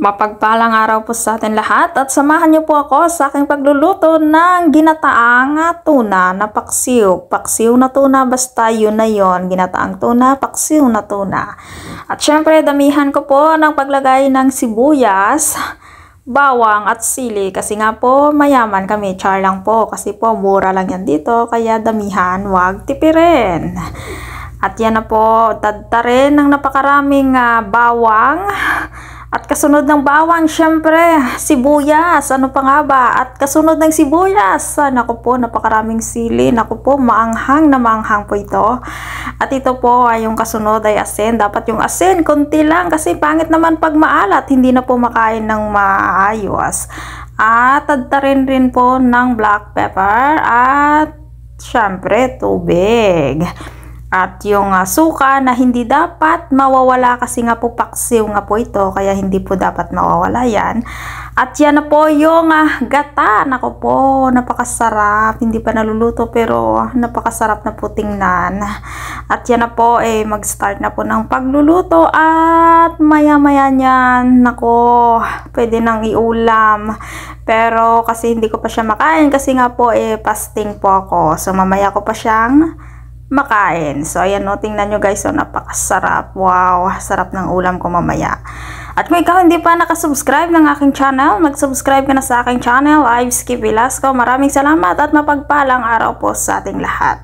Mapagpalang araw po sa atin lahat at samahan niyo po ako sa aking pagluluto ng ginataang tuna na paksiw. Paksiw na tuna, basta yun na yun. Ginataang tuna, paksiw na tuna. At syempre damihan ko po ng paglagay ng sibuyas, bawang at sili kasi nga po mayaman kami, char lang po kasi po mura lang yan dito kaya damihan, wag tipirin. At yan na po, tadtarin ng napakaraming bawang. At kasunod ng bawang, syempre, sibuyas. Ano pa nga ba? At kasunod ng sibuyas, naku po, napakaraming sili. Naku po, maanghang na maanghang po ito. At ito po ay yung kasunod ay asin. Dapat yung asin, konti lang kasi pangit naman pag maalat. Hindi na po makain ng maayos. At tadtarin rin po ng black pepper at syempre, tubig. At yung suka na hindi dapat mawawala kasi nga po paksiw nga po ito kaya hindi po dapat mawawala yan. At yan na po yung gata. Nako po, napakasarap. Hindi pa naluluto pero napakasarap na po tingnan. At yan na po, mag-start na po ng pagluluto at maya-maya niyan, nako, pwede nang iulam. Pero kasi hindi ko pa siya makain kasi nga po fasting po ako. So mamaya ko pa siyang makain. So ayan, no, tingnan nyo guys, so napakasarap. Wow, sarap ng ulam ko mamaya. At kung ikaw hindi pa nakasubscribe ng aking channel, mag-subscribe ka na sa aking channel, Ives K. Velasco. Maraming salamat at mapagpalang araw po sa ating lahat.